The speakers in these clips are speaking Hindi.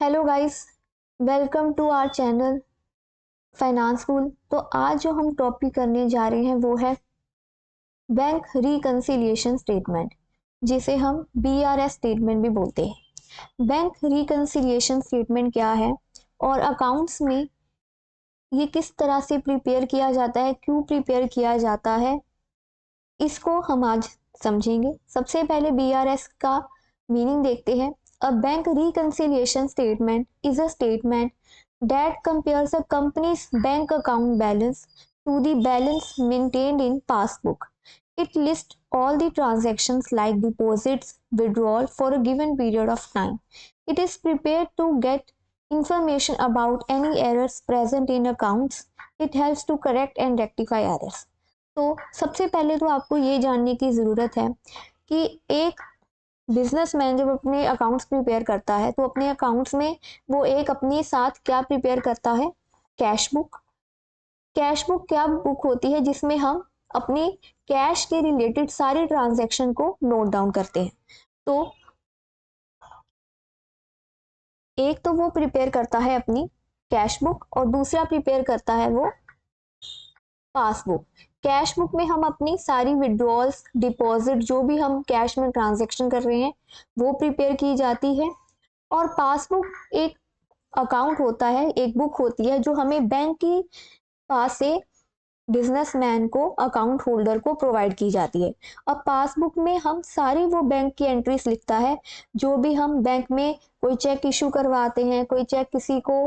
Hello guys, welcome to our channel finance school. तो आज जो हम टॉपिक करने जा रहे हैं वो है बैंक रिकंसिलिएशन स्टेटमेंट, जिसे हम बीआरएस स्टेटमेंट भी बोलते हैं। बैंक रिकंसिलिएशन स्टेटमेंट क्या है और अकाउंट्स में ये किस तरह से प्रिपेयर किया जाता है, क्यों प्रिपेयर किया जाता है, इसको हम आज समझेंगे। सबसे पहले बीआरएस का मीनिंग देखते हैं। A bank reconciliation statement is a statement that compares a company's bank account balance to the balance maintained in passbook. It lists all the transactions like deposits, withdrawal for a given period of time. It is prepared to get information about any errors present in accounts. It helps to correct and rectify errors. तो सबसे पहले तो आपको ये जानने की ज़रूरत है कि एक बिजनेसमैन जब अपने अकाउंट्स प्रिपेयर करता है तो अपने अकाउंट्स में वो एक अपने साथ क्या प्रिपेयर करता है, कैश बुक। कैश बुक क्या बुक होती है जिसमें हम अपने कैश के रिलेटेड सारे ट्रांजैक्शन को नोट डाउन करते हैं। तो एक तो वो प्रिपेयर करता है अपनी कैश बुक और दूसरा प्रिपेयर करता है वो पासबुक। कैश बुक में हम अपनी सारी विड्रॉल्स, डिपॉजिट, जो भी हम कैश में ट्रांजैक्शन कर रहे हैं वो प्रिपेयर की जाती है। और पासबुक एक अकाउंट होता है, एक बुक होती है जो हमें बैंक की पास से बिजनेसमैन को, अकाउंट होल्डर को प्रोवाइड की जाती है। अब पासबुक में हम सारी वो बैंक की एंट्रीज लिखता है, जो भी हम बैंक में कोई चेक इशू करवाते हैं, कोई चेक किसी को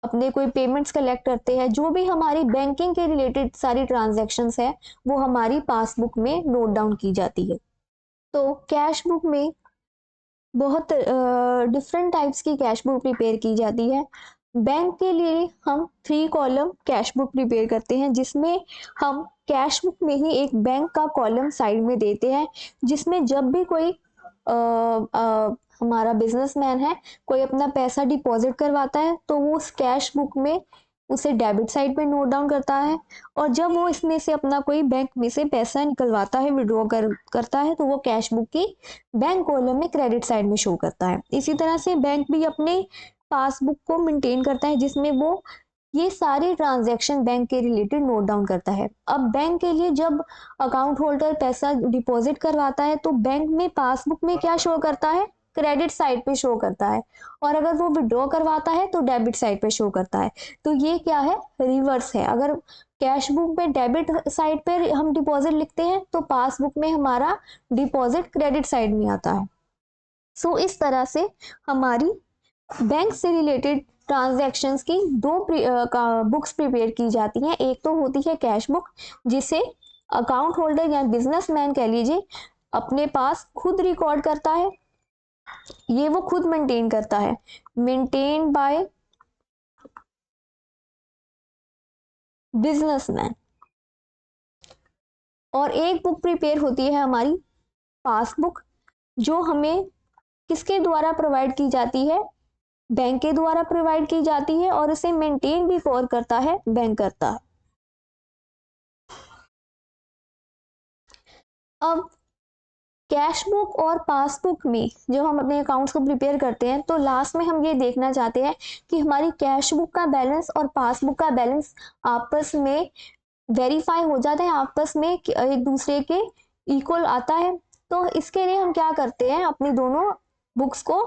अपने कोई पेमेंट्स कलेक्ट करते हैं, जो भी हमारी बैंकिंग के रिलेटेड सारी ट्रांजैक्शंस है वो हमारी पासबुक में नोट डाउन की जाती है। तो कैश बुक में बहुत डिफरेंट टाइप्स की कैश बुक प्रिपेयर की जाती है। बैंक के लिए हम 3 कॉलम कैश बुक प्रिपेयर करते हैं, जिसमें हम कैश बुक में ही एक बैंक का कॉलम साइड में देते हैं, जिसमें जब भी कोई हमारा बिजनेसमैन है कोई अपना पैसा डिपॉजिट करवाता है तो वो उस कैश बुक में उसे डेबिट साइड पे नोट डाउन करता है, और जब वो इसमें से अपना कोई बैंक में से पैसा निकलवाता है, विड्रॉ करता है, तो वो कैश बुक की बैंक कॉलम में क्रेडिट साइड में शो करता है। इसी तरह से बैंक भी अपने पासबुक को मेंटेन करता है, जिसमें वो ये सारे ट्रांजैक्शन बैंक के रिलेटेड नोट डाउन करता है। अब बैंक के लिए जब अकाउंट होल्डर पैसा डिपॉजिट करवाता है तो बैंक में पासबुक में क्या शो करता है, क्रेडिट साइड पे शो करता है, और अगर वो विड्रॉ करवाता है तो डेबिट साइड पे शो करता है। तो ये क्या है, रिवर्स है। अगर कैश बुक में डेबिट साइड पे हम डिपॉजिट लिखते हैं तो पासबुक में हमारा डिपॉजिट क्रेडिट साइड में आता है। सो इस तरह से हमारी बैंक से रिलेटेड ट्रांजैक्शंस की दो बुक्स प्रिपेयर की जाती हैं। एक तो होती है कैश बुक, जिसे अकाउंट होल्डर या बिजनेसमैन कह लीजिए अपने पास खुद रिकॉर्ड करता है, ये वो खुद मेंटेन करता है, मेंटेन बाय बिजनेसमैन। और एक बुक प्रिपेयर होती है हमारी पासबुक, जो हमें किसके द्वारा प्रोवाइड की जाती है, बैंक के द्वारा प्रोवाइड की जाती है, और इसे मेंटेन भी कौन करता है, बैंक करता है। अब कैश बुक और पासबुक में जब हम अपने अकाउंट्स को प्रिपेयर करते हैं तो लास्ट में हम ये देखना चाहते हैं कि हमारी कैश बुक का बैलेंस और पासबुक का बैलेंस आपस में वेरीफाई हो जाता है, आपस में एक दूसरे के इक्वल आता है। तो इसके लिए हम क्या करते हैं, अपनी दोनों बुक्स को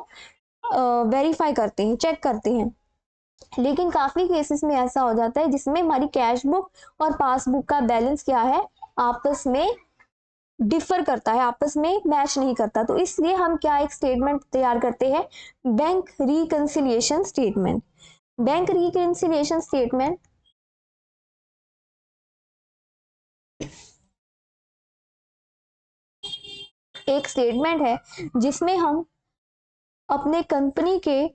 वेरीफाई करते हैं, चेक करते हैं। लेकिन काफी केसेस में ऐसा हो जाता है जिसमें हमारी कैश बुक और पासबुक का बैलेंस क्या है, आपस में डिफर करता है, आपस में मैच नहीं करता। तो इसलिए हम क्या एक स्टेटमेंट तैयार करते हैं, bank reconciliation statement. Bank reconciliation statement एक स्टेटमेंट है जिसमें हम अपने कंपनी के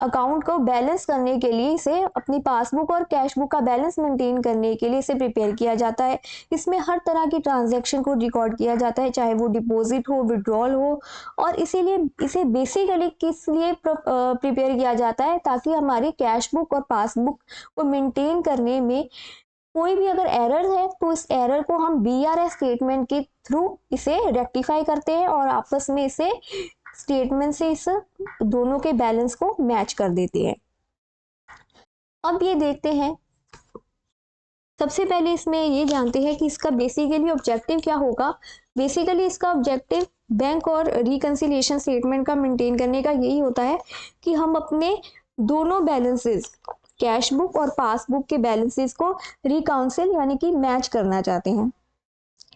अकाउंट को बैलेंस करने के लिए, इसे अपनी पासबुक और कैश बुक का बैलेंस मेंटेन करने के लिए इसे प्रिपेयर किया जाता है। इसमें हर तरह की ट्रांजैक्शन को रिकॉर्ड किया जाता है, चाहे वो डिपॉजिट हो, विड्रॉल हो। और इसीलिए इसे बेसिकली किस लिए प्रिपेयर किया जाता है, ताकि हमारी कैश बुक और पासबुक को मेंटेन करने में कोई भी अगर एरर है तो इस एरर को हम बीआरएस स्टेटमेंट के थ्रू इसे रेक्टिफाई करते हैं और आपस में इसे स्टेटमेंट से इस दोनों के बैलेंस को मैच कर देते हैं। अब ये देखते हैं, सबसे पहले इसमें ये जानते हैं कि इसका बेसिकली ऑब्जेक्टिव क्या होगा। बेसिकली इसका ऑब्जेक्टिव बैंक और रिकंसिलिएशन स्टेटमेंट का मेंटेन करने का यही होता है कि हम अपने दोनों बैलेंसेस, कैश बुक और पासबुक के बैलेंसेस को रिकाउंसिल यानी कि मैच करना चाहते हैं।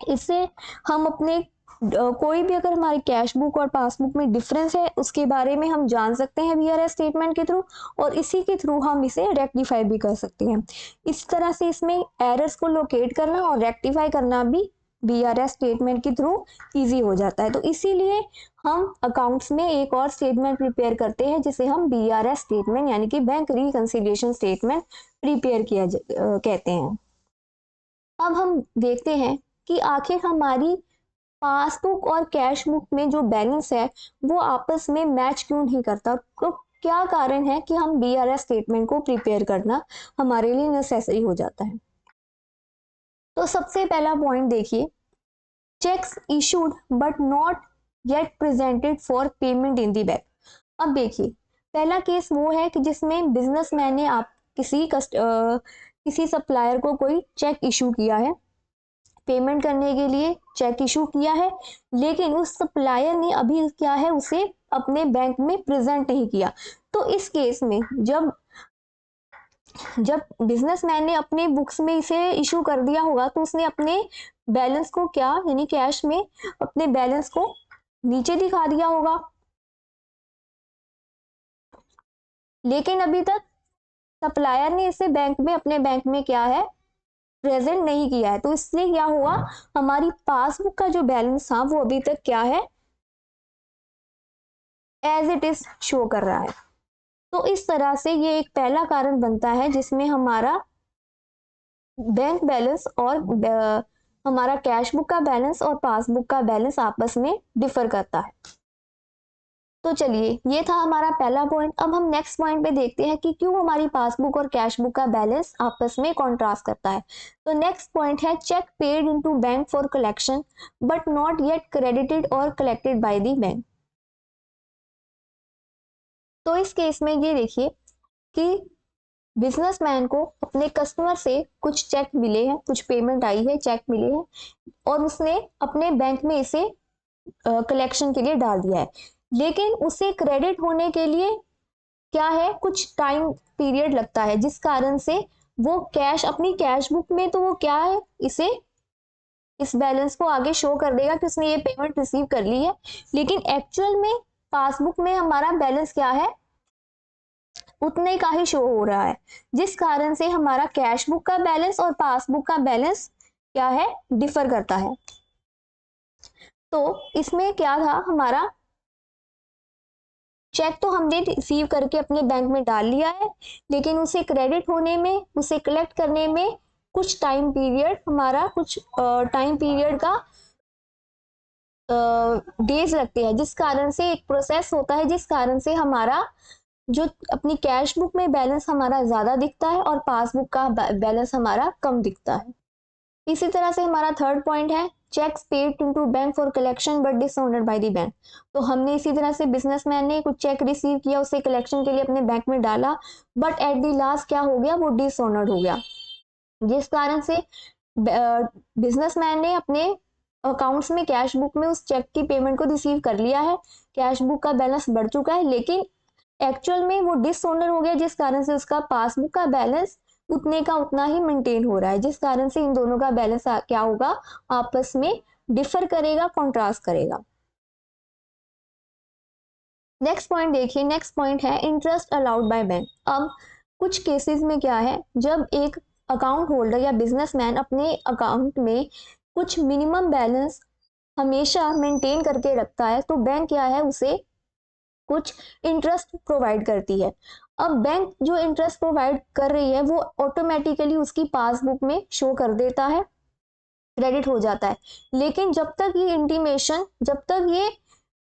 इससे हम अपने कोई भी अगर हमारी कैश बुक और पासबुक में डिफरेंस है उसके बारे में हम जान सकते हैं वीआरएस स्टेटमेंट के थ्रू, और इसी के थ्रू हम इसे रेक्टिफाई भी कर सकते हैं। इस तरह से इसमें एरर्स को लोकेट करना और रेक्टिफाई करना भी वीआरएस स्टेटमेंट के थ्रू इजी हो जाता है। तो इसीलिए हम अकाउंट्स में एक और स्टेटमेंट प्रिपेयर करते हैं जिसे हम वीआरएस स्टेटमेंट यानी कि बैंक रिकंसिलिएशन स्टेटमेंट प्रिपेयर किया कहते हैं। अब हम देखते हैं कि आखिर हमारी पासबुक और कैश बुक में जो बैलेंस है वो आपस में मैच क्यों नहीं करता, तो क्या कारण है कि हम बीआरएस स्टेटमेंट को प्रिपेयर करना हमारे लिए नेसेसरी हो जाता है। तो सबसे पहला पॉइंट देखिए, cheques issued but not yet presented for payment in the bank. अब देखिए, पहला केस वो है कि जिसमें बिजनेसमैन ने आप किसी सप्लायर को कोई चेक इशू किया है, पेमेंट करने के लिए चेक इशू किया है, लेकिन उस सप्लायर ने अभी क्या है उसे अपने बैंक में प्रेजेंट नहीं किया। तो इस केस में जब बिजनेसमैन ने अपने बुक्स में इसे इशू कर दिया होगा तो उसने अपने बैलेंस को क्या यानी कैश में अपने बैलेंस को नीचे दिखा दिया होगा, लेकिन अभी तक सप्लायर ने इसे बैंक में अपने बैंक में क्या है प्रेजेंट नहीं किया है। तो इसलिए क्या हुआ, हमारी पासबुक का जो बैलेंस था वो अभी तक क्या है एज इट इज शो कर रहा है। तो इस तरह से ये एक पहला कारण बनता है जिसमें हमारा बैंक बैलेंस और हमारा कैश बुक का बैलेंस और पासबुक का बैलेंस आपस में डिफर करता है। तो चलिए, ये था हमारा पहला पॉइंट। अब हम नेक्स्ट पॉइंट पे देखते हैं कि क्यों हमारी पासबुक और कैश बुक का बैलेंस आपस में कॉन्ट्रास्ट करता है। तो नेक्स्ट पॉइंट है cheque paid into bank for collection but not yet credited और कलेक्टेड बाय द बैंक। तो इस केस में ये देखिए कि बिजनेसमैन को अपने कस्टमर से कुछ चेक मिले हैं, कुछ पेमेंट आई है, चेक मिले हैं और उसने अपने बैंक में इसे कलेक्शन के लिए डाल दिया है, लेकिन उसे क्रेडिट होने के लिए क्या है कुछ टाइम पीरियड लगता है, जिस कारण से वो कैश अपनी कैश बुक में तो वो क्या है इसे इस बैलेंस को आगे शो कर देगा कि उसने ये पेमेंट रिसीव कर ली है, लेकिन एक्चुअल में पासबुक में हमारा बैलेंस क्या है उतने का ही शो हो रहा है, जिस कारण से हमारा कैश बुक का बैलेंस और पासबुक का बैलेंस क्या है डिफर करता है। तो इसमें क्या था, हमारा चेक तो हमने रिसीव करके अपने बैंक में डाल लिया है, लेकिन उसे क्रेडिट होने में, उसे कलेक्ट करने में कुछ टाइम पीरियड, हमारा कुछ टाइम पीरियड का डेज लगते हैं, जिस कारण से एक प्रोसेस होता है जिस कारण से हमारा जो अपनी कैश बुक में बैलेंस हमारा ज्यादा दिखता है और पासबुक का बैलेंस हमारा कम दिखता है। इसी तरह से हमारा थर्ड पॉइंट है checks paid into bank for collection but dishonoured bye the bank. तो हमने इसी तरह से बिजनेसमैन ने कुछ चेक रिसीव किया, उसे कलेक्शन के लिए अपने बैंक में डाला, बट एट द लास्ट क्या हो गया, वो डिसऑनर्ड हो गया, जिस कारण से बिजनेसमैन ने अपने अकाउंट्स में कैश बुक में उस चेक की पेमेंट को रिसीव कर लिया है, कैश बुक का बैलेंस बढ़ चुका है, लेकिन एक्चुअल में वो डिसऑनर हो गया, जिस कारण से उसका पासबुक का बैलेंस उतने का उतना ही मेंटेन हो रहा है, जिस कारण से इन दोनों का बैलेंस क्या होगा आपस में डिफर करेगा, कॉन्ट्रास्ट करेगा। नेक्स्ट पॉइंट देखिए, नेक्स्ट पॉइंट है इंटरेस्ट अलाउड बाय बैंक। अब कुछ केसेस में क्या है, जब एक अकाउंट होल्डर या बिजनेसमैन अपने अकाउंट में कुछ मिनिमम बैलेंस हमेशा मेंटेन करके रखता है, तो बैंक क्या है उसे कुछ इंटरेस्ट प्रोवाइड करती है। अब बैंक जो इंटरेस्ट प्रोवाइड कर रही है वो ऑटोमेटिकली उसकी पासबुक में शो कर देता है, क्रेडिट हो जाता है, लेकिन जब तक ये इंटीमेशन, जब तक ये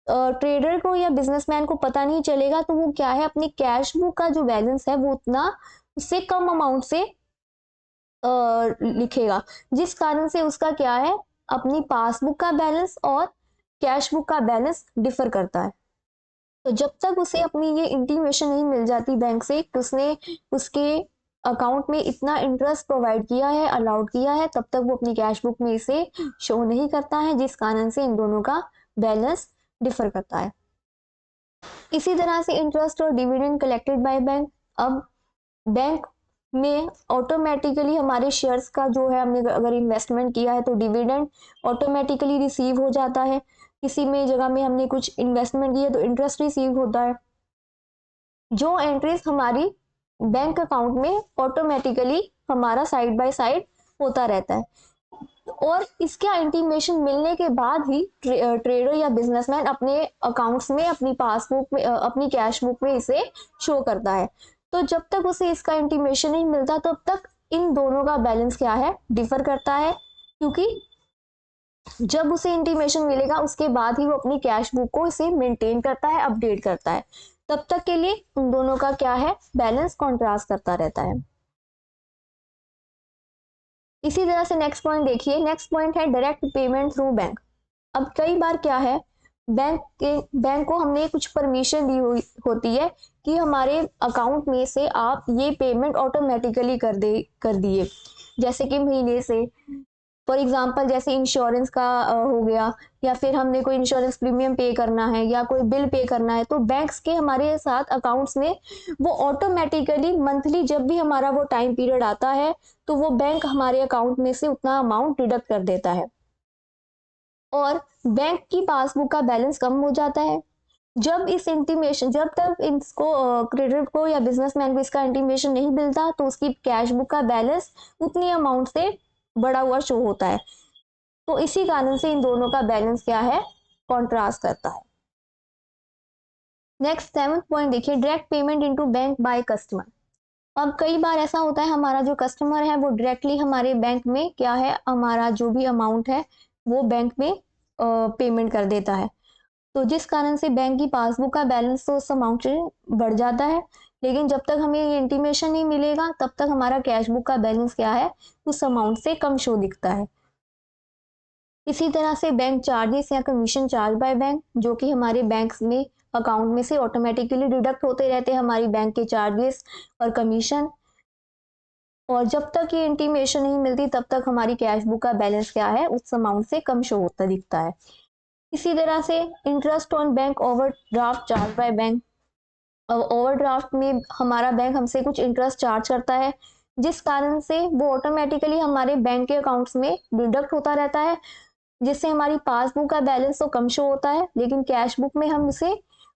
ट्रेडर को या बिजनेसमैन को पता नहीं चलेगा, तो वो क्या है अपनी कैश बुक का जो बैलेंस है वो उतना उससे कम अमाउंट से लिखेगा, जिस कारण से उसका क्या है अपनी पासबुक का बैलेंस और कैश बुक का बैलेंस डिफर करता है। तो जब तक उसे अपनी ये इंटीमेशन नहीं मिल जाती बैंक से कि उसने उसके अकाउंट में इतना इंटरेस्ट प्रोवाइड किया है, अलाउड किया है, तब तक वो अपनी कैश बुक में इसे शो नहीं करता है, जिस कारण से इन दोनों का बैलेंस डिफर करता है। इसी तरह से इंटरेस्ट और डिविडेंड कलेक्टेड बाय बैंक। अब बैंक में ऑटोमेटिकली हमारे शेयर्स का जो है, हमने अगर इन्वेस्टमेंट किया है तो डिविडेंड ऑटोमेटिकली रिसीव हो जाता है। किसी में जगह में हमने कुछ इन्वेस्टमेंट किया तो इंटरेस्ट रिसीव होता है। जो एंट्रीज हमारी बैंक अकाउंट में ऑटोमेटिकली हमारा साइड बाय साइड होता रहता है, और इसका इंटीमेशन मिलने के बाद ही ट्रेडर या बिजनेसमैन अपने अकाउंट्स में, अपनी पासबुक में, अपनी कैश बुक में इसे शो करता है। तो जब तक उसे इसका इंटीमेशन नहीं मिलता तब तक इन दोनों का बैलेंस क्या है, डिफर करता है, क्योंकि जब उसे इंटीमेशन मिलेगा उसके बाद ही वो अपनी कैश बुक को इसे मेंटेन करता है, अपडेट करता है। तब तक के लिए उन दोनों का क्या है, बैलेंस कॉन्ट्रास्ट करता रहता है। इसी तरह से नेक्स्ट पॉइंट देखिए, नेक्स्ट पॉइंट है डायरेक्ट पेमेंट थ्रू बैंक। अब कई बार क्या है, बैंक को हमने कुछ परमिशन दी हुई होती है कि हमारे अकाउंट में से आप ये पेमेंट ऑटोमेटिकली कर दिए, जैसे कि महीने से, फॉर एग्जाम्पल जैसे इंश्योरेंस का हो गया, या फिर हमने कोई इंश्योरेंस प्रीमियम पे करना है या कोई बिल पे करना है, तो बैंक्स के हमारे साथ अकाउंट्स में वो ऑटोमेटिकली मंथली जब भी हमारा वो टाइम पीरियड आता है तो वो बैंक हमारे अकाउंट में से उतना अमाउंट डिडक्ट कर देता है, और बैंक की पासबुक का बैलेंस कम हो जाता है। जब इस इंटीमेशन, जब तक इसको क्रेडिट को या बिजनेसमैन को इसका इंटीमेशन नहीं मिलता तो उसकी कैश बुक का बैलेंस उतनी अमाउंट से बढ़ा हुआ शो होता है। तो इसी कारण से इन दोनों का बैलेंस क्या है, कॉन्ट्रास्ट करता है। नेक्स्ट 7th पॉइंट देखिए, direct payment into bank by customer. अब कई बार ऐसा होता है, हमारा जो कस्टमर है वो डायरेक्टली हमारे बैंक में क्या है, हमारा जो भी अमाउंट है वो बैंक में पेमेंट कर देता है। तो जिस कारण से बैंक की पासबुक का बैलेंस तो उस अमाउंट से बढ़ जाता है, लेकिन जब तक हमें ये इंटीमेशन नहीं मिलेगा तब तक हमारा कैश बुक का बैलेंस क्या है, उस अमाउंट से कम शो दिखता है। इसी तरह से बैंक चार्जेस या कमीशन चार्ज बाय बैंक, जो कि हमारे बैंक में अकाउंट में से ऑटोमेटिकली डिडक्ट होते रहते हैं, हमारी बैंक के चार्जेस और कमीशन, और जब तक ये इंटीमेशन नहीं मिलती तब तक हमारी कैश बुक का बैलेंस क्या है, उस अमाउंट से कम शो होता दिखता है। इसी तरह से interest on bank overdraft charge by bank. Overdraft में हमारा बैंक हमसे कुछ इंटरेस्ट चार्ज करता है, जिस कारण से वो ऑटोमेटिकली हमारे बैंक के अकाउंट्स में डिडक्ट होता रहता है, जिससे हमारी पासबुक का बैलेंस तो कम शो होता है, लेकिन कैश बुक में हम इसे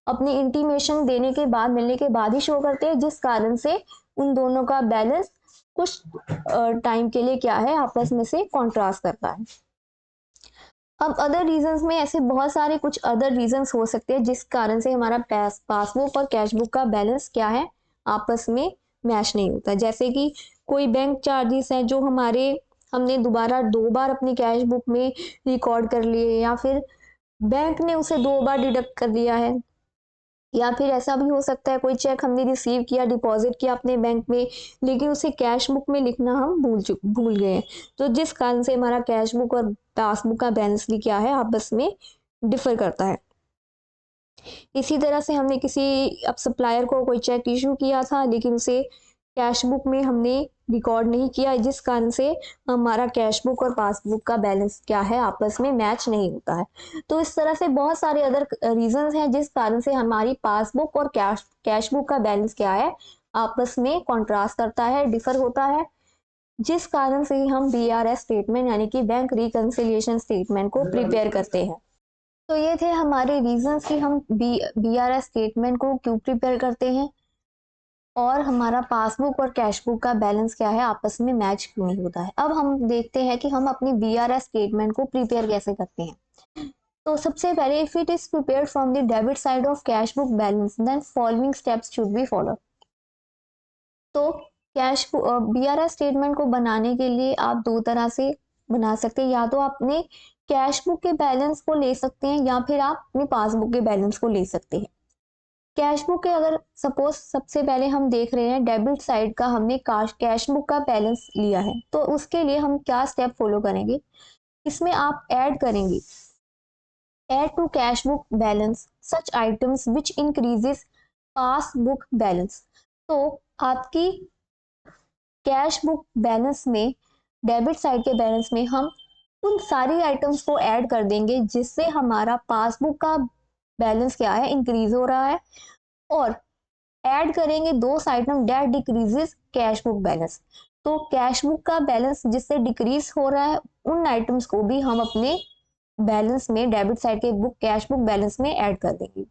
अपनी इंटीमेशन देने के बाद, मिलने के बाद ही शो करते हैं, जिस कारण से उन दोनों का बैलेंस कुछ टाइम के लिए क्या है, आपस में से कॉन्ट्रास्ट करता है। अब अदर रीजंस में ऐसे बहुत सारे कुछ अदर रीजंस हो सकते हैं जिस कारण से हमारा पासबुक और कैश बुक का बैलेंस क्या है, आपस में मैच नहीं होता। जैसे कि कोई बैंक चार्जेस है जो हमने दोबारा 2 बार अपनी कैश बुक में रिकॉर्ड कर लिए, या फिर बैंक ने उसे 2 बार डिडक्ट कर दिया है, या फिर ऐसा भी हो सकता है कोई चेक हमने रिसीव किया, डिपॉजिट किया अपने बैंक में, लेकिन उसे कैश बुक में लिखना हम भूल गए, तो जिस कारण से हमारा कैश बुक और पासबुक का बैलेंस भी क्या है, आपस में डिफर करता है। इसी तरह से हमने किसी अब सप्लायर को कोई चेक इशू किया था, लेकिन उसे कैश बुक में हमने रिकॉर्ड नहीं किया, जिस कारण से हमारा कैश बुक और पासबुक का बैलेंस क्या है, आपस में मैच नहीं होता है। तो इस तरह से बहुत सारे अदर रीजंस हैं जिस कारण से हमारी पासबुक और कैश बुक का बैलेंस क्या है, आपस में कॉन्ट्रास्ट करता है, डिफर होता है, जिस कारण से हम BRS स्टेटमेंट यानी कि बैंक रिकंसिलिएशन स्टेटमेंट को प्रिपेयर करते हैं। तो ये थे हमारे रीजंस कि हम BRS स्टेटमेंट को क्यों प्रिपेयर करते हैं, और हमारा पासबुक और कैश बुक का बैलेंस क्या है, आपस में मैच क्यों नहीं होता है। अब हम देखते हैं कि हम अपनी BRS स्टेटमेंट को प्रिपेयर कैसे करते हैं। तो सबसे पहले, if it is prepared from the debit side of cash book balance then following steps should be follow. तो BRS स्टेटमेंट को बनाने के लिए आप 2 तरह से बना सकते हैं, या तो आपने कैश बुक के बैलेंस को ले सकते हैं, या फिर आप अपनी पासबुक के बैलेंस को ले सकते हैं। कैश बुक के अगर सपोज सबसे पहले हम देख रहे हैं डेबिट साइड का, हमने कैश बुक का बैलेंस लिया है, तो उसके लिए हम क्या स्टेप फॉलो करेंगे, इसमें आप ऐड करेंगे, add to cash book balance such items which increases passbook balance. तो आपकी कैश बुक बैलेंस में, डेबिट साइड के बैलेंस में हम उन सारी आइटम्स को ऐड कर देंगे जिससे हमारा पासबुक का बैलेंस क्या है, इंक्रीज हो रहा है। और ऐड करेंगे दो item that decreases cash book balance. तो कैश बुक का बैलेंस जिससे डिक्रीज हो रहा है, उन आइटम्स को भी हम अपने बैलेंस में, डेबिट साइड के बुक कैश बुक बैलेंस में ऐड कर देंगे।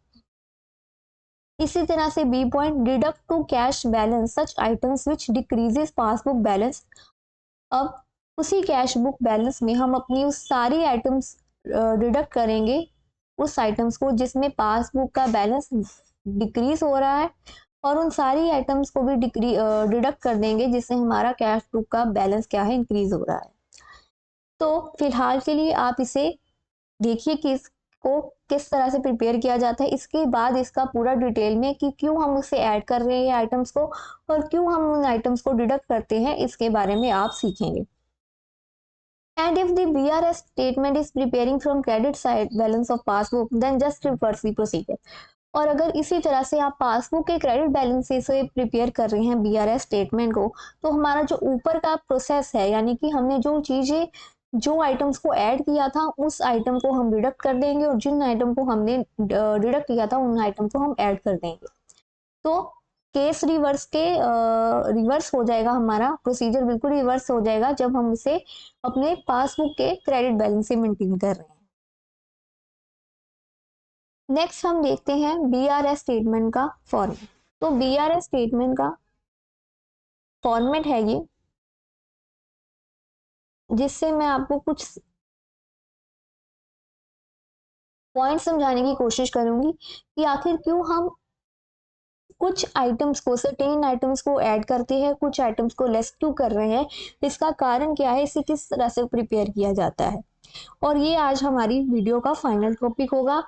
इसी तरह से B point, deduct to cash balance such items which decreases passbook balance. अब उसी कैश बुक बैलेंस में हम अपनी उस सारी आइटम्स डिडक्ट करेंगे, उस आइटम्स को जिसमें पासबुक का बैलेंस डिक्रीज हो रहा है, और उन सारी आइटम्स को भी डिडक्ट कर देंगे जिससे हमारा कैश बुक का बैलेंस क्या है, इंक्रीज हो रहा है। तो फिलहाल के लिए आप इसे देखिए कि इसको किस तरह से प्रिपेयर किया जाता है। इसके बाद इसका पूरा डिटेल में कि क्यों हम उसे ऐड कर रहे हैं आइटम्स को, और क्यों हम उन आइटम्स को डिडक्ट करते हैं, इसके बारे में आप सीखेंगे। And if the BRS statement is preparing from credit side balance of passbook, then just reverse the procedure. और अगर इसी तरह से आप पासबुक के क्रेडिट बैलेंस से प्रिपेयर कर रहे हैं बीआरएस स्टेटमेंट को, तो हमारा जो ऊपर का प्रोसेस है, यानी कि हमने जो चीजें, जो आइटम्स को ऐड किया था, उस आइटम को हम डिडक्ट कर देंगे, और जिन आइटम को हमने डिडक्ट किया था उन आइटम को हम ऐड कर देंगे। तो केस रिवर्स हो जाएगा, हमारा प्रोसीजर बिल्कुल रिवर्स हो जाएगा जब हम इसे अपने पासबुक के क्रेडिट बैलेंस से मेंटेन कर रहे हैं। नेक्स्ट हम देखते हैं बीआरएस स्टेटमेंट का फॉर्मेट। तो बीआरएस स्टेटमेंट का फॉर्मेट है ये, जिससे मैं आपको कुछ पॉइंट समझाने की कोशिश करूंगी कि आखिर क्यों हम कुछ आइटम्स को, सर्टेन आइटम्स को ऐड करते हैं, कुछ आइटम्स को लेस क्यों कर रहे हैं, इसका कारण क्या है, इसे किस तरह से प्रिपेयर किया जाता है। और ये आज हमारी वीडियो का फाइनल टॉपिक होगा।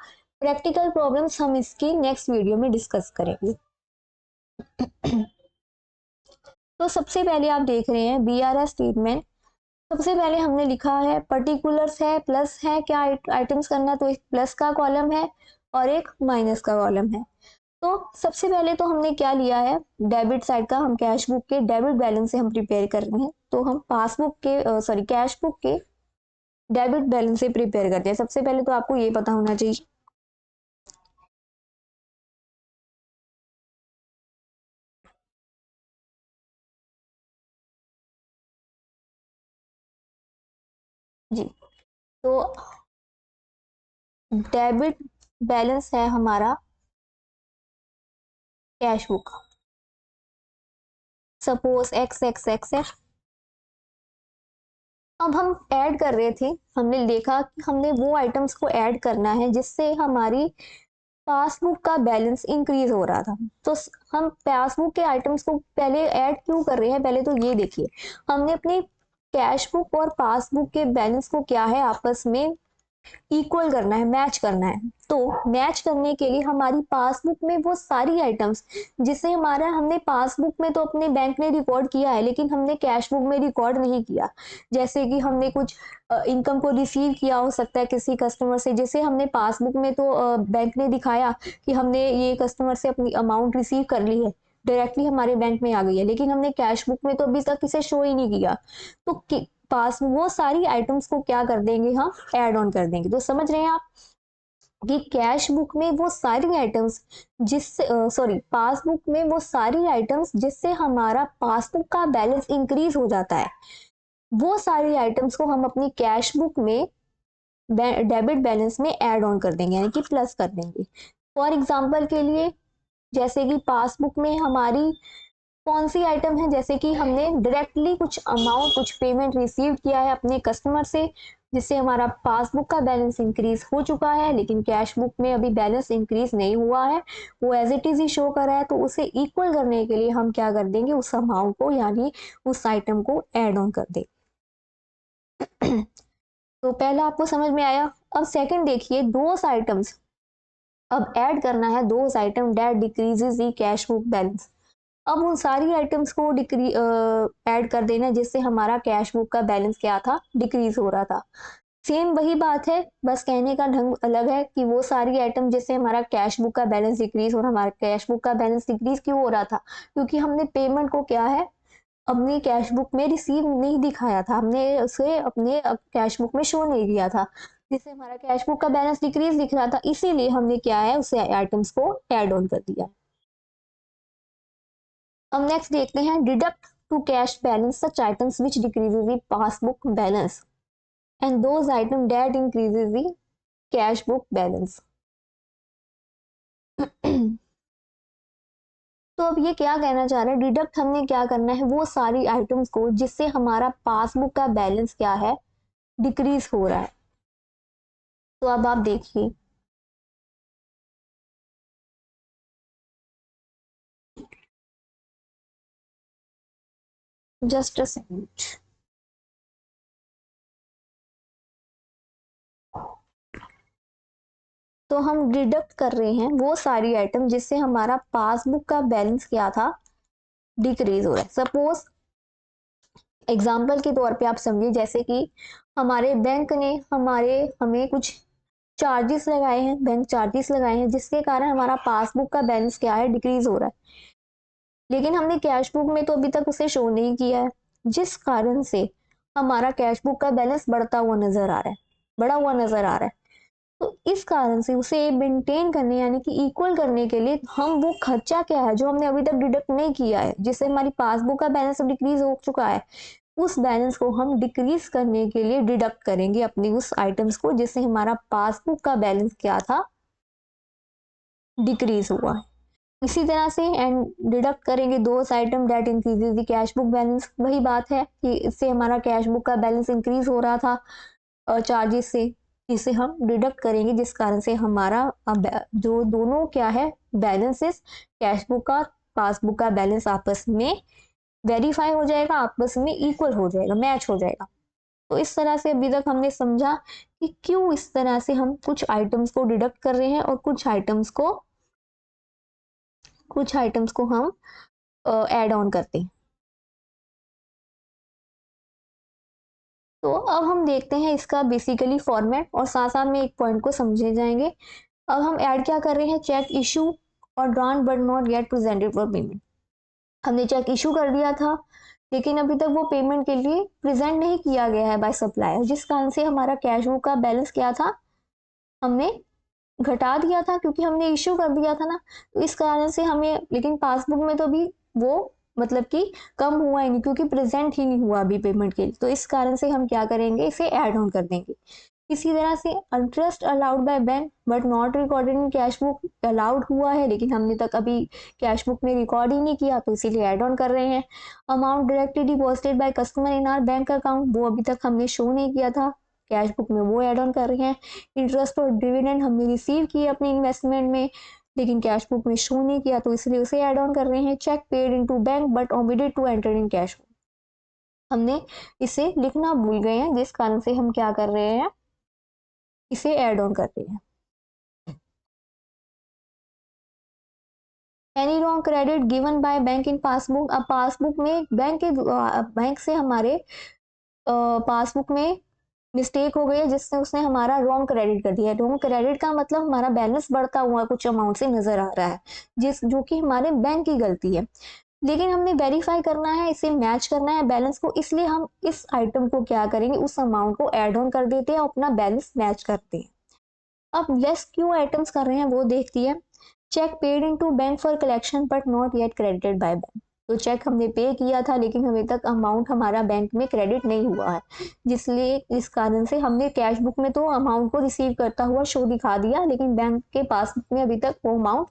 प्रैक्टिकल प्रॉब्लम्स हम इसके नेक्स्ट वीडियो में डिस्कस करेंगे। तो सबसे पहले आप देख रहे हैं बीआरएस स्टेटमेंट। सबसे पहले हमने लिखा है पर्टिकुलर्स है, प्लस है, क्या आइटम्स करना है, तो एक प्लस का कॉलम है और एक माइनस का कॉलम है। तो सबसे पहले तो हमने क्या लिया है, डेबिट साइड का, हम कैश बुक के डेबिट बैलेंस से हम प्रिपेयर कर रहे हैं। तो हम पासबुक के कैश बुक के डेबिट बैलेंस से प्रिपेयर करते हैं। सबसे पहले तो आपको ये पता होना चाहिए जी। तो डेबिट बैलेंस है हमारा cash book, suppose x x x है। अब हम ऐड कर रहे थे, हमने देखा कि हमने वो आइटम्स को ऐड करना है जिससे हमारी पासबुक का बैलेंस इंक्रीज हो रहा था। तो हम पासबुक के आइटम्स को पहले ऐड क्यों कर रहे हैं, पहले तो ये देखिए, हमने अपनी कैश बुक और पासबुक के बैलेंस को क्या है, आपस में इक्वल करना है, मैच करना है। तो मैच करने के लिए हमारी पासबुक में वो सारी आइटम्स जिसे हमारा, हमने पासबुक में तो अपने बैंक ने रिकॉर्ड किया है, लेकिन हमने कैश बुक में रिकॉर्ड नहीं किया। जैसे कि हमने कुछ इनकम को रिसीव किया हो सकता है किसी कस्टमर से, जैसे हमने पासबुक में तो बैंक ने दिखाया कि हमने ये कस्टमर से अपनी अमाउंट रिसीव कर ली है, डायरेक्टली हमारे बैंक में आ गई है, लेकिन हमने कैश बुक में तो अभी तक इसे शो ही नहीं किया। तो पास वो सारी आइटम्स को क्या कर देंगे, हम ऐड ऑन कर देंगे। तो समझ रहे हैं आप कि कैश बुक में वो सारी आइटम्स जिससे, पासबुक में वो सारी आइटम्स जिससे हमारा पासबुक का बैलेंस इंक्रीज हो जाता है, वो सारी आइटम्स को हम अपनी कैश बुक में डेबिट बैलेंस में ऐड ऑन कर देंगे, यानी कि प्लस कर देंगे। फॉर एग्जाम्पल के लिए, जैसे कि पासबुक में हमारी कौन सी आइटम है, जैसे कि हमने डायरेक्टली कुछ अमाउंट, कुछ पेमेंट रिसीव किया है अपने कस्टमर से, जिससे हमारा पासबुक का बैलेंस इंक्रीज हो चुका है, लेकिन कैश बुक में अभी बैलेंस इंक्रीज नहीं हुआ है, वो एज इट इज ही शो कर रहा है। तो उसे इक्वल करने के लिए हम क्या कर देंगे, उस अमाउंट को, यानी उस आइटम को ऐड ऑन कर देंगे। तो पहला आपको समझ में आया। अब सेकंड देखिए, दोस आइटम्स, अब ऐड करना है those item that decreases the cash book balance. अब उन सारी आइटम्स को ऐड कर देना जिससे हमारा कैश बुक का बैलेंस क्या था, डिक्रीज हो रहा था। सेम वही बात है, बस कहने का ढंग अलग है कि वो सारी आइटम जिससे हमारा कैश बुक का बैलेंस डिक्रीज हो रहा, हमारा कैश बुक का बैलेंस डिक्रीज क्यों हो रहा था, क्योंकि हमने पेमेंट को क्या है अपनी कैश बुक में रिसीव नहीं दिखाया था, हमने उसे अपने कैश बुक में शो नहीं किया था, जिससे हमारा कैश बुक का बैलेंस डिक्रीज दिख रहा था, इसीलिए हमने क्या है उसे आइटम्स को ऐड ऑन कर दिया। अब नेक्स्ट देखते हैं deduct to cash balance such items which decreases the passbook balance and those item that increases the cash book balance. तो अब ये क्या कहना चाह रहा है, डिडक्ट हमने क्या करना है वो सारी आइटम्स को जिससे हमारा पासबुक का बैलेंस क्या है डिक्रीज हो रहा है। तो अब आप देखिए, जस्ट अ सेकंड। तो हम डिडक्ट कर रहे हैं वो सारी आइटम जिससे हमारा पासबुक का बैलेंस क्या था डिक्रीज हो रहा है। सपोज एग्जाम्पल के तौर पे आप समझिए, जैसे कि हमारे बैंक ने हमें कुछ चार्जेस लगाए हैं, बैंक चार्जेस लगाए हैं, जिसके कारण हमारा पासबुक का बैलेंस क्या है डिक्रीज हो रहा है, लेकिन हमने कैश बुक में तो अभी तक उसे शो नहीं किया है, जिस कारण से हमारा कैश बुक का बैलेंस बढ़ता हुआ नजर आ रहा है, बढ़ा हुआ नजर आ रहा है। तो इस कारण से उसे मेंटेन करने यानी कि इक्वल करने के लिए हम वो खर्चा क्या है जो हमने अभी तक डिडक्ट नहीं किया है, जिससे हमारी पासबुक का बैलेंस डिक्रीज हो चुका है, उस बैलेंस को हम डिक्रीज करने के लिए डिडक्ट करेंगे अपनी उस आइटम्स को जिससे हमारा पासबुक का बैलेंस क्या था डिक्रीज हुआ है। इसी तरह से एंड डिडक्ट करेंगे दो item that increases the cash book balance. वही बात है कि इससे हमारा कैश बुक का बैलेंस इंक्रीज हो रहा था चार्जेस से, इसे हम डिडक्ट करेंगे जिस कारण से हमारा जो दोनों क्या है बैलेंसेस कैश बुक का पासबुक का बैलेंस आपस में वेरीफाई हो जाएगा, आपस में इक्वल हो जाएगा, मैच हो जाएगा। तो इस तरह से अभी तक हमने समझा कि क्यों इस तरह से हम कुछ आइटम्स को डिडक्ट कर रहे हैं और कुछ आइटम्स को हम ऐड ऑन करते हैं। तो अब हम देखते हैं इसका बेसिकली फॉर्मेट और साथ साथ में एक पॉइंट को समझे जाएंगे। अब हम ऐड क्या कर रहे हैं, चेक इशू और drawn but not gate presented for payment. हमने चेक इशू कर दिया था लेकिन अभी तक वो पेमेंट के लिए प्रेजेंट नहीं किया गया है बाय सप्लायर, जिस कारण से हमारा कैश बुक का बैलेंस क्या था हमने घटा दिया था, क्योंकि हमने इशू कर दिया था ना, तो इस कारण से हमें, लेकिन पासबुक में तो भी वो मतलब कि कम हुआ ही नहीं क्योंकि प्रेजेंट ही नहीं हुआ अभी पेमेंट के लिए, तो इस कारण से हम क्या करेंगे इसे ऐड ऑन कर देंगे। इसी तरह से interest allowed by bank but not recorded in cash book, allowed हुआ है लेकिन हमने तक अभी कैश बुक में रिकॉर्ड ही नहीं किया तो इसीलिए ऐड ऑन कर रहे हैं। Amount directly deposited by customer in our bank account, वो अभी तक हमने शो नहीं किया था कैश बुक में, वो ऐड ऑन कर रहे हैं। इंटरेस्ट और डिविडेंड हमने रिसीव किए अपनी इन्वेस्टमेंट में लेकिन कैश बुक में शो नहीं किया तो इसलिए उसे ऐड ऑन कर रहे हैं। Cheque paid into bank but omitted to enter in cash, हमने इसे लिखना भूल गए हैं जिस कारण से हम क्या कर रहे हैं इसे ऐड ऑन कर रहे हैं। Any wrong credit given by bank in passbook, अब पासबुक में बैंक से हमारे पासबुक में मिस्टेक हो गई है जिससे उसने हमारा रॉन्ग क्रेडिट कर दिया है। रॉन्ग क्रेडिट का मतलब हमारा बैलेंस बढ़ता हुआ कुछ अमाउंट से नजर आ रहा है जो कि हमारे बैंक की गलती है, लेकिन हमने वेरीफाई करना है, इसे मैच करना है बैलेंस को, इसलिए हम इस आइटम को क्या करेंगे उस अमाउंट को ऐड ऑन कर देते हैं और अपना बैलेंस मैच करते हैं। अब लेस क्यों आइटम्स कर रहे हैं वो देखती है। Cheque paid into bank for collection but not yet credited by bank, तो चेक हमने पे किया था लेकिन अभी तक अमाउंट हमारा बैंक में क्रेडिट नहीं हुआ है, जिसलिए इस कारण से हमने कैश बुक में तो अमाउंट को रिसीव करता हुआ शो दिखा दिया लेकिन बैंक के पास में अभी तक वो अमाउंट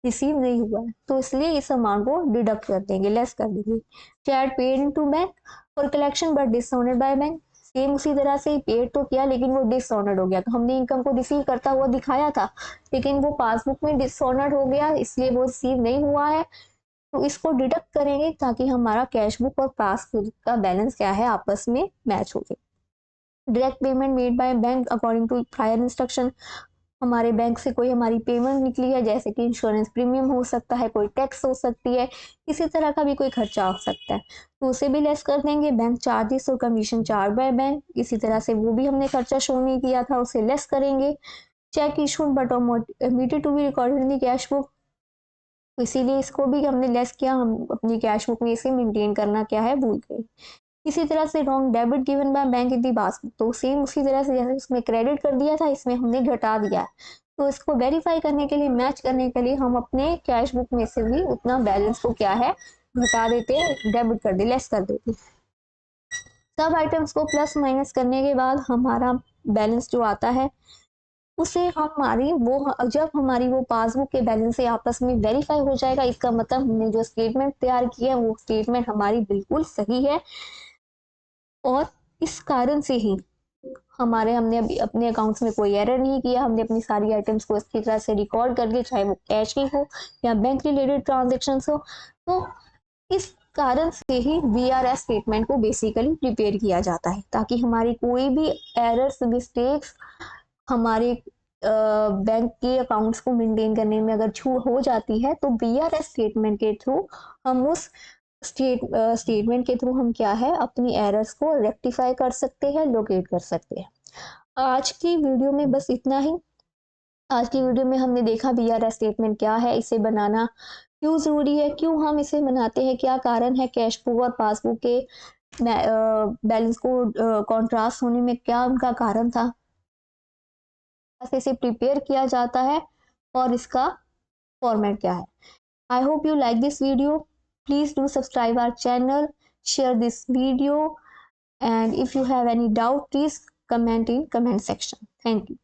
रिसीव नहीं हुआ है, तो इसलिए इस अमाउंट को डिडक्ट कर देंगे, लेस कर देंगे। Cheque paid into bank for collection but dishonoured by bank, same उसी तरह से पेड तो किया लेकिन वो डिसऑनर्ड हो गया, तो हमने इनकम को रिसीव करता हुआ दिखाया था लेकिन वो पासबुक में डिसऑनर्ड हो गया इसलिए वो रिसीव नहीं हुआ है, तो इसको डिडक्ट करेंगे ताकि हमारा कैश बुक और पासबुक का बैलेंस क्या है आपस में मैच हो जाए। Direct payment made by bank according to prior instruction, हमारे बैंक से कोई हमारी पेमेंट निकली है, जैसे कि इंश्योरेंस प्रीमियम हो सकता है, कोई टैक्स हो सकती है, किसी तरह का भी कोई खर्चा हो सकता है, तो उसे भी लेस कर देंगे। बैंक चार्जेस और कमीशन चार्ज बाय बैंक, इसी तरह से वो भी हमने खर्चा शो नहीं किया था, उसे लेस करेंगे। Cheque issued but omitted to be recorded in the cash book, तो इसीलिए इसको भी हमने लेस किया, हम अपनी कैश बुक में इसे मेंटेन करना क्या है भूल गए। इसी तरह से wrong debit given by bank in the passbook, तो सेम उसी तरह से जैसे उसमें क्रेडिट कर दिया था, इसमें हमने घटा दिया है, तो इसको वेरीफाई करने के लिए, मैच करने के लिए हम अपने कैश बुक में से भी उतना बैलेंस को क्या है घटा देते, डेबिट कर दे, लेस कर देते। सब आइटम्स को प्लस माइनस करने के बाद हमारा बैलेंस जो आता है उसे हमारी वो, जब हमारी वो पासबुक के बैलेंस से आपस में वेरीफाई हो जाएगा, इसका मतलब हमने जो स्टेटमेंट तैयार की है वो स्टेटमेंट हमारी बिल्कुल सही है, और इस कारण से ही हमने अभी अपने अकाउंट्स में कोई एरर नहीं किया, हमने अपनी सारी आइटम्स को अच्छी तरह से रिकॉर्ड करके, चाहे वो कैश की हो या बैंक रिलेटेड ट्रांजेक्शन हो, तो इस कारण से ही VRS स्टेटमेंट को बेसिकली प्रिपेयर किया जाता है, ताकि हमारी कोई भी एरर्स मिस्टेक्स हमारे बैंक के अकाउंट्स को मेंटेन करने में अगर छूट हो जाती है, तो VRS स्टेटमेंट के थ्रू हम उस स्टेटमेंट के थ्रू हम क्या है अपनी एरर्स को रेक्टिफाई कर सकते हैं, लोकेट कर सकते हैं। आज की वीडियो में बस इतना ही। आज की वीडियो में हमने देखा VRS स्टेटमेंट क्या है, इसे बनाना क्यों जरूरी है, क्यों हम इसे बनाते हैं, क्या कारण है कैश बुक और पासबुक के बैलेंस को कॉन्ट्रास्ट होने में, क्या उनका कारण था, कैसे इसे प्रिपेयर किया जाता है और इसका फॉर्मेट क्या है। I hope you like this video. Please do subscribe our channel, share this video, and if you have any doubt, please comment in comment section. Thank you.